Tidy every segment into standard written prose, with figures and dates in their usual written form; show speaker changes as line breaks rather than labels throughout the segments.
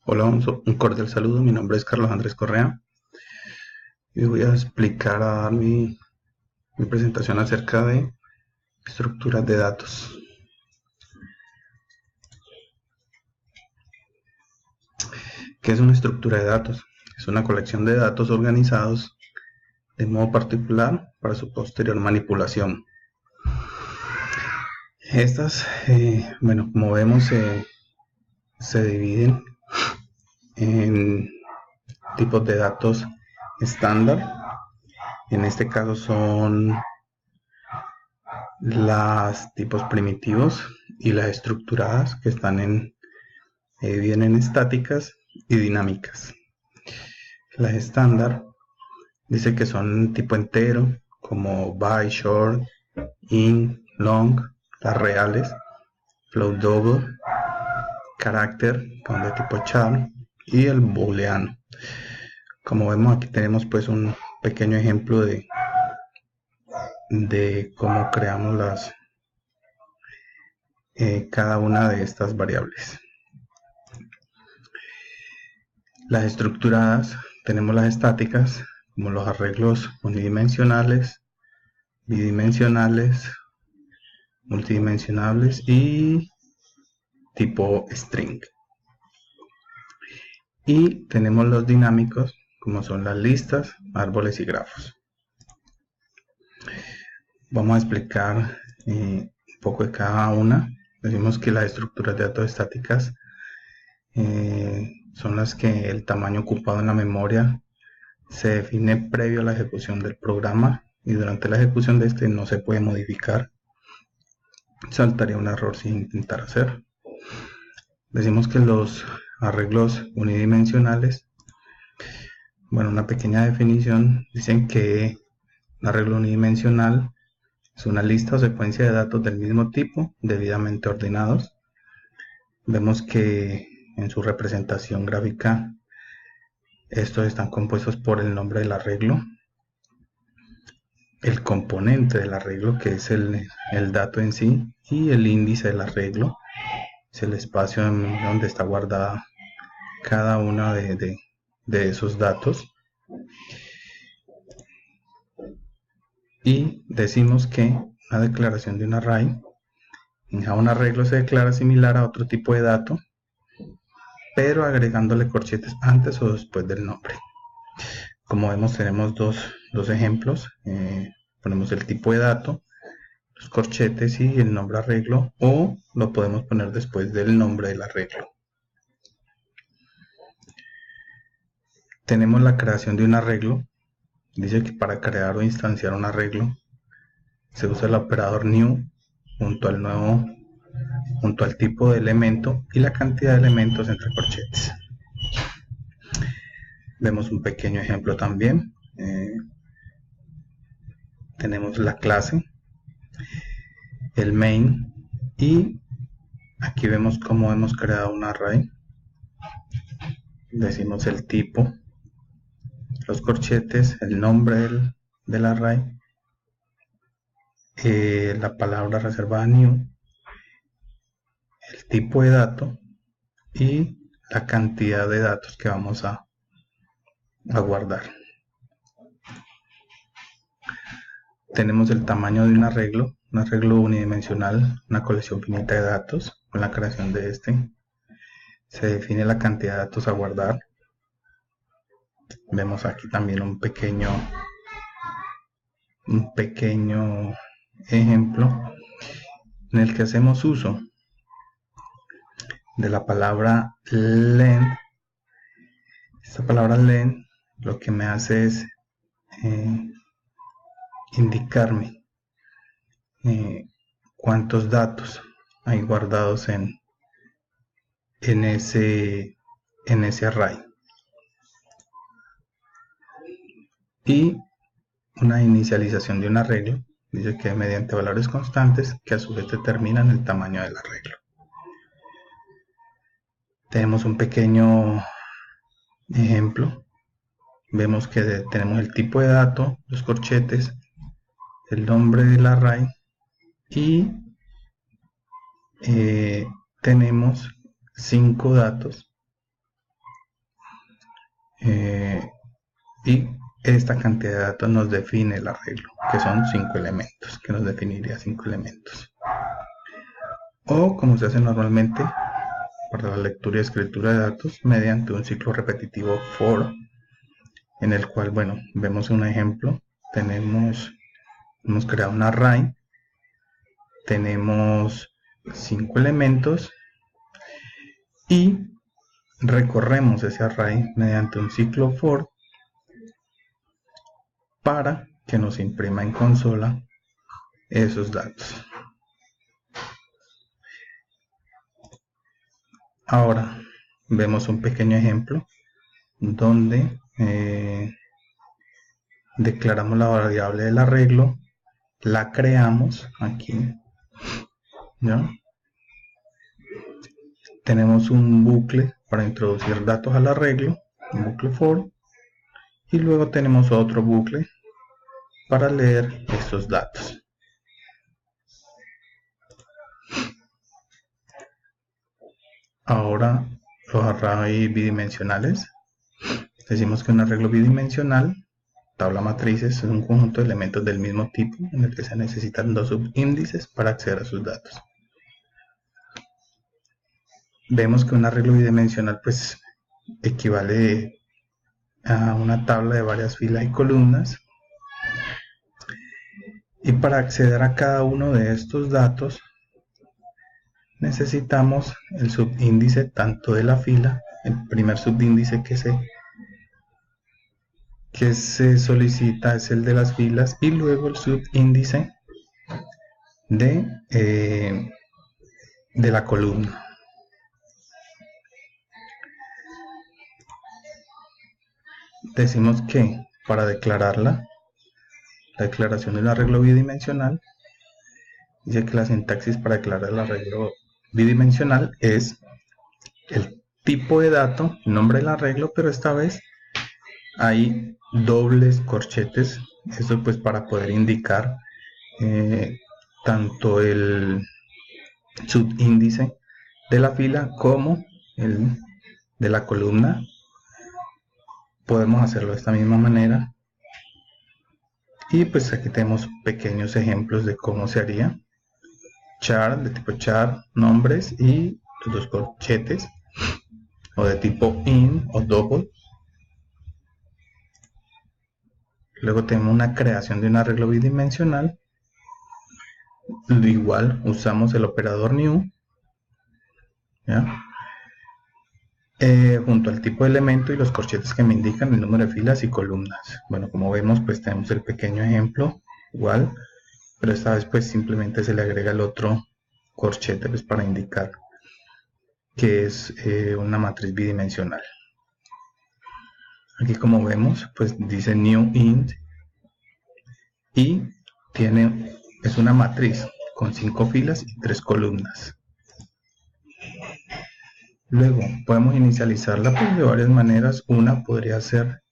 Hola, un cordial saludo. Mi nombre es Carlos Andrés Correa y voy a explicar a dar mi presentación acerca de estructuras de datos. ¿Qué es una estructura de datos? Es una colección de datos organizados de modo particular para su posterior manipulación. Estas, como vemos, se dividen en tipos de datos estándar. En este caso son las tipos primitivos y las estructuradas que vienen estáticas y dinámicas. Las estándar dice que son tipo entero, como byte, short, int, long, las reales, float double, carácter, con de tipo char y el booleano. Como vemos aquí tenemos pues un pequeño ejemplo de cómo creamos cada una de estas variables. Las estructuradas tenemos las estáticas, como los arreglos unidimensionales, bidimensionales, multidimensionales y tipo string. Y tenemos los dinámicos, como son las listas, árboles y grafos. Vamos a explicar un poco de cada una. Decimos que las estructuras de datos estáticas son las que el tamaño ocupado en la memoria se define previo a la ejecución del programa y durante la ejecución de este no se puede modificar. Saltaría un error si intentar hacer. Decimos que los arreglos unidimensionales, bueno, una pequeña definición, dicen que un arreglo unidimensional es una lista o secuencia de datos del mismo tipo debidamente ordenados. Vemos que en su representación gráfica estos están compuestos por el nombre del arreglo, el componente del arreglo que es el dato en sí y el índice del arreglo, es el espacio donde está guardada cada una de esos datos. Y decimos que una declaración de un array en Java un arreglo se declara similar a otro tipo de dato, pero agregándole corchetes antes o después del nombre. Como vemos tenemos dos ejemplos. Ponemos el tipo de dato, los corchetes y el nombre arreglo, o lo podemos poner después del nombre del arreglo. Tenemos la creación de un arreglo. Dice que para crear o instanciar un arreglo se usa el operador new junto al tipo de elemento y la cantidad de elementos entre corchetes. Vemos un pequeño ejemplo también. Tenemos la clase, el main, y aquí vemos cómo hemos creado un array. Decimos el tipo, los corchetes, el nombre del array, la palabra reservada new, el tipo de dato y la cantidad de datos que vamos a guardar. Tenemos el tamaño de un arreglo unidimensional, una colección finita de datos. Con la creación de este se define la cantidad de datos a guardar. Vemos aquí también un pequeño ejemplo en el que hacemos uso de la palabra len. Esta palabra len lo que me hace es indicarme cuántos datos hay guardados en ese array. Y una inicialización de un arreglo dice que mediante valores constantes que a su vez determinan el tamaño del arreglo. Tenemos un pequeño ejemplo. Vemos que tenemos el tipo de dato, los corchetes, el nombre del array y tenemos 5 datos y esta cantidad de datos nos define el arreglo, que son 5 elementos, que nos definiría 5 elementos. O como se hace normalmente para la lectura y escritura de datos, mediante un ciclo repetitivo for, en el cual, bueno, vemos un ejemplo. Hemos creado un array, tenemos 5 elementos y recorremos ese array mediante un ciclo for para que nos imprima en consola esos datos. Ahora vemos un pequeño ejemplo donde declaramos la variable del arreglo, la creamos aquí, ¿ya? Tenemos un bucle para introducir datos al arreglo, un bucle for, y luego tenemos otro bucle para leer estos datos. Ahora los arrays bidimensionales. Decimos que un arreglo bidimensional, tabla matrices, es un conjunto de elementos del mismo tipo en el que se necesitan dos subíndices para acceder a sus datos. Vemos que un arreglo bidimensional pues equivale a una tabla de varias filas y columnas, y para acceder a cada uno de estos datos necesitamos el subíndice tanto de la fila, el primer subíndice que se solicita es el de las filas, y luego el subíndice de la columna. Decimos que para declararla, la declaración de un arreglo bidimensional, dice que la sintaxis para declarar el arreglo bidimensional es el tipo de dato, el nombre del arreglo, pero esta vez hay dobles corchetes, eso pues para poder indicar tanto el subíndice de la fila como el de la columna. Podemos hacerlo de esta misma manera, y pues aquí tenemos pequeños ejemplos de cómo se haría. Char, de tipo char, nombres y los dos corchetes, o de tipo in o double. Luego tenemos una creación de un arreglo bidimensional. Igual usamos el operador new, ¿ya? Junto al tipo de elemento y los corchetes que me indican el número de filas y columnas. Bueno, como vemos pues tenemos el pequeño ejemplo igual, pero esta vez pues simplemente se le agrega el otro corchete pues para indicar que es una matriz bidimensional. Aquí como vemos pues dice new int y es una matriz con 5 filas y 3 columnas. Luego podemos inicializarla pues, de varias maneras. Una podría ser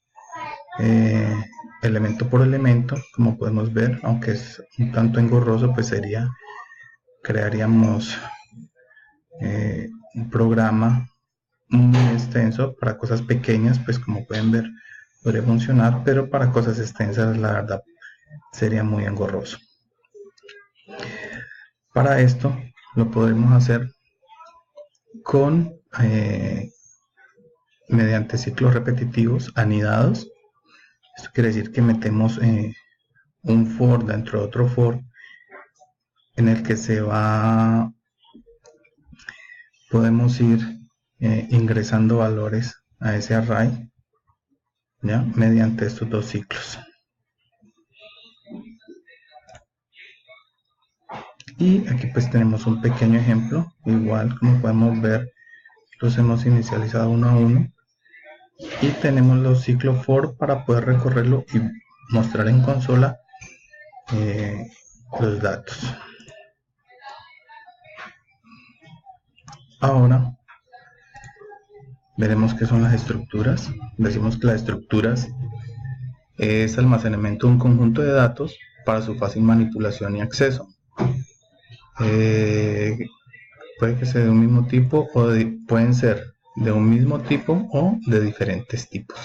elemento por elemento, como podemos ver, aunque es un tanto engorroso, pues crearíamos un programa muy extenso. Para cosas pequeñas, pues como pueden ver, podría funcionar, pero para cosas extensas, la verdad, sería muy engorroso. Para esto lo podemos hacer con mediante ciclos repetitivos anidados. Esto quiere decir que metemos un for dentro de otro for, en el que podemos ir ingresando valores a ese array, ¿ya? Mediante estos dos ciclos. Y aquí pues tenemos un pequeño ejemplo, igual como podemos ver los hemos inicializado uno a uno, y tenemos los ciclos for para poder recorrerlo y mostrar en consola los datos. Ahora veremos qué son las estructuras. Decimos que las estructuras es almacenamiento de un conjunto de datos para su fácil manipulación y acceso. Puede que sea de un mismo tipo o pueden ser de un mismo tipo o de diferentes tipos.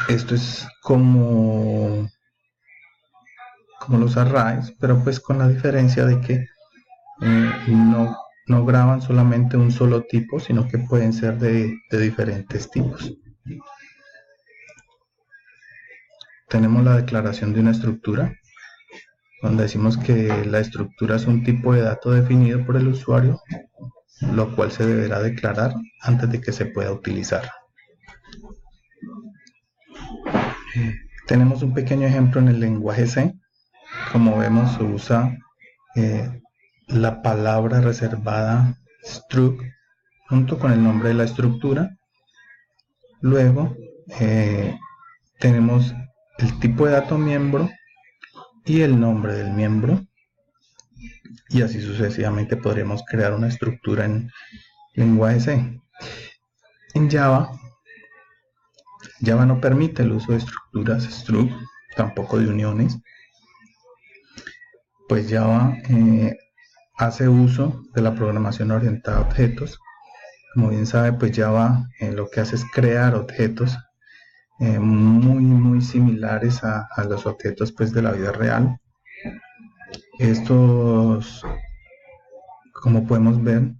Esto es como los arrays, pero pues con la diferencia de que no graban solamente un solo tipo, sino que pueden ser de diferentes tipos. Tenemos la declaración de una estructura, donde decimos que la estructura es un tipo de dato definido por el usuario, lo cual se deberá declarar antes de que se pueda utilizar. Tenemos un pequeño ejemplo en el lenguaje C. Como vemos, se usa la palabra reservada struct junto con el nombre de la estructura. Luego tenemos el tipo de dato miembro y el nombre del miembro, y así sucesivamente podríamos crear una estructura en lenguaje C. En Java no permite el uso de estructuras struct, tampoco de uniones, pues Java hace uso de la programación orientada a objetos. Como bien sabe, pues Java lo que hace es crear objetos muy similares a los objetos pues de la vida real. Estos, como podemos ver,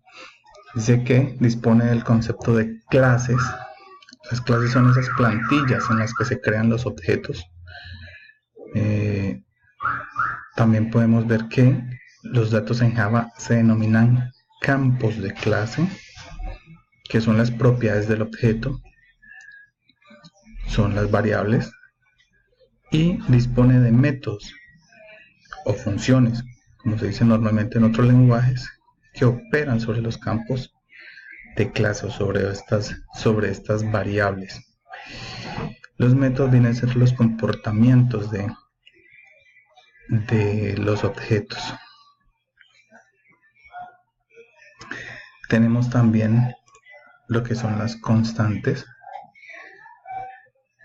dice que dispone del concepto de clases. Las clases son esas plantillas en las que se crean los objetos. También podemos ver que los datos en Java se denominan campos de clase, que son las propiedades del objeto, son las variables, y dispone de métodos o funciones, como se dice normalmente en otros lenguajes, que operan sobre los campos de clase o sobre estas variables. Los métodos vienen a ser los comportamientos de los objetos. Tenemos también lo que son las constantes.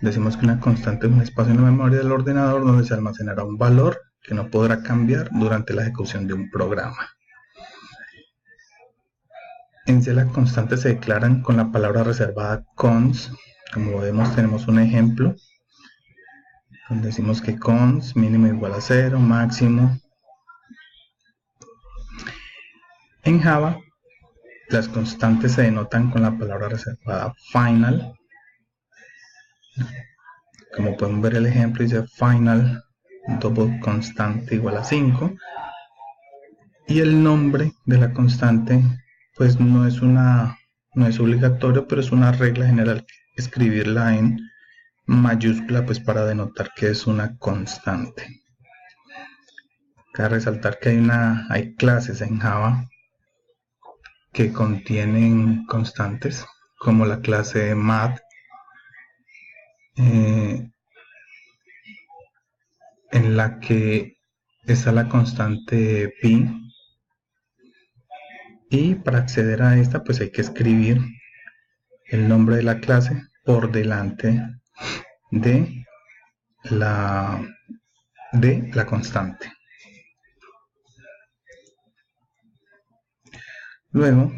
Decimos que una constante es un espacio en la memoria del ordenador donde se almacenará un valor que no podrá cambiar durante la ejecución de un programa. En C las constantes se declaran con la palabra reservada cons. Como vemos, tenemos un ejemplo donde decimos que cons mínimo igual a 0, máximo. En Java las constantes se denotan con la palabra reservada final. Como podemos ver el ejemplo, dice final double constante igual a 5. Y el nombre de la constante pues no es obligatorio, pero es una regla general escribirla en mayúscula pues para denotar que es una constante. Cabe resaltar que hay clases en Java que contienen constantes, como la clase math, en la que está la constante pi, y para acceder a esta pues hay que escribir el nombre de la clase por delante de la constante. Luego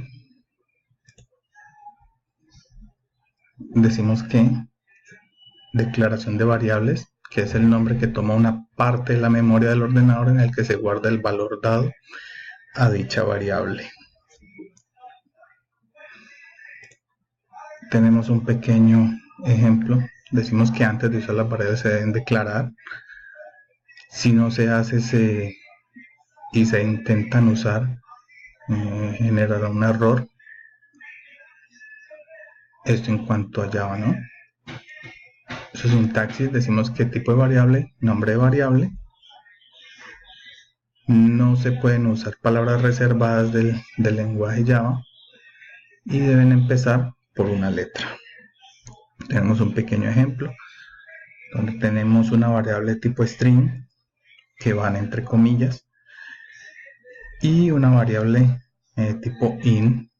decimos que declaración de variables, que es el nombre que toma una parte de la memoria del ordenador en el que se guarda el valor dado a dicha variable. Tenemos un pequeño ejemplo. Decimos que antes de usar las variables se deben declarar. Si no se hace y se intentan usar, generará un error. Esto en cuanto a Java, ¿no? Su sintaxis, decimos qué tipo de variable, nombre de variable. No se pueden usar palabras reservadas del lenguaje Java y deben empezar por una letra. Tenemos un pequeño ejemplo donde tenemos una variable tipo string que van entre comillas y una variable tipo int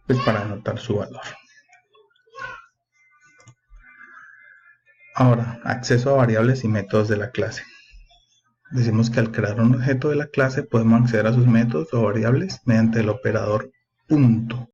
pues para anotar su valor. Ahora, acceso a variables y métodos de la clase. Decimos que al crear un objeto de la clase podemos acceder a sus métodos o variables mediante el operador punto.